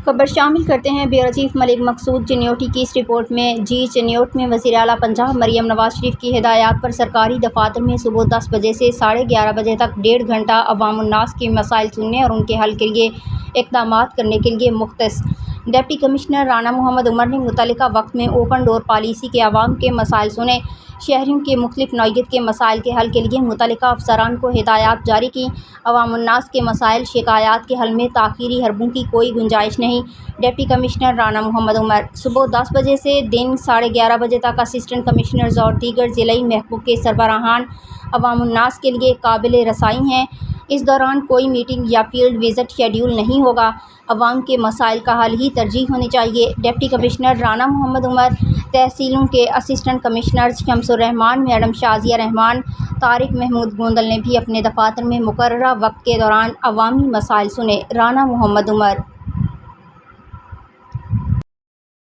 خبر شامل کرتے ہیں بیورو چیف ملک مقصود چنیوٹی کی اس رپورٹ میں چنیوٹ میں وزیر اعلیٰ پنجاب مریم نواز شریف کی ہدایات پر سرکاری دفاتر میں صبح 10 بجے سے 11:30 بجے تک 1.5 گھنٹہ عوام الناس کے مسائل سننے اور ان کے حل کے لیے اقدامات کرنے کے لیے مختص۔ ڈپٹی کمشنر رانا محمد عمر نے متعلقہ وقت میں اوپن ڈور پالیسی کے عوام کے مسائل سنے، شہریوں کے مختلف نوعیت کے مسائل کے حل کے لیے متعلقہ افسران کو ہدایات جاری کی۔ عوام الناس کے مسائل شکایات کے حل میں تاخیری حربوں کی کوئی گنجائش نہیں۔ ڈپٹی کمشنر رانا محمد عمر صبح 10 بجے سے دن 11:30 بجے تک اسسٹنٹ کمشنرز اور دیگر ضلعی محکموں کے سربراہان عوام الناس کے لیے قابل رسائی ہیں۔ اس دوران کوئی میٹنگ یا فیلڈ وزٹ شیڈول نہیں ہوگا۔ عوام کے مسائل کا حل ہی ترجیح ہونی چاہیے۔ ڈپٹی کمشنر رانا محمد عمر، تحصیلوں کے اسسٹنٹ کمشنرز شمس الرحمان، میڈم شازیہ رحمان، طارق محمود گوندل نے بھی اپنے دفاتر میں مقررہ وقت کے دوران عوامی مسائل سنے۔ رانا محمد عمر